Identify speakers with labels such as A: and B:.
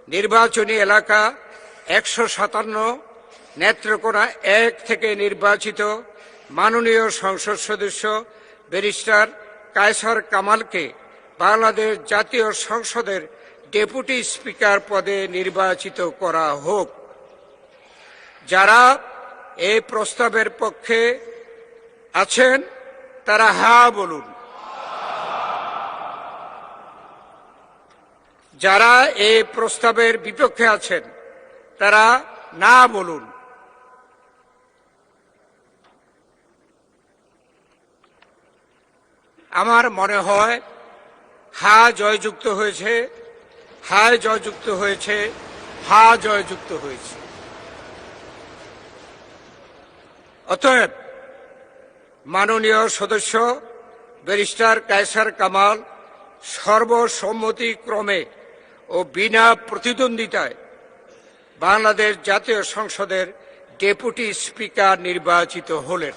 A: নির্বাচনী এলাকা 157, নেত্রকোনা 1 থেকে নির্বাচিত মাননীয় সংসদ সদস্য ব্যারিস্টার কায়সার কামালকে বাংলাদেশ জাতীয় সংসদের ডেপুটি স্পিকার পদে নির্বাচিত করা হোক। যারা এই প্রস্তাবের পক্ষে আছেন তারা হ্যাঁ বলুন। যারা এই প্রস্তাবের বিপক্ষে আছেন তারা না বলুন। আমার মনে হয় হ্যাঁ জয়যুক্ত হয়েছে, হ্যাঁ জয়যুক্ত হয়েছে, হ্যাঁ জয়যুক্ত হয়েছে। অতএব মাননীয় সদস্য ব্যারিস্টার কায়সার কামাল সর্বসম্মতিক্রমে ও বিনা প্রতিদ্বন্দ্বিতায় বাংলাদেশ জাতীয় সংসদের ডেপুটি স্পিকার নির্বাচিত হলেন।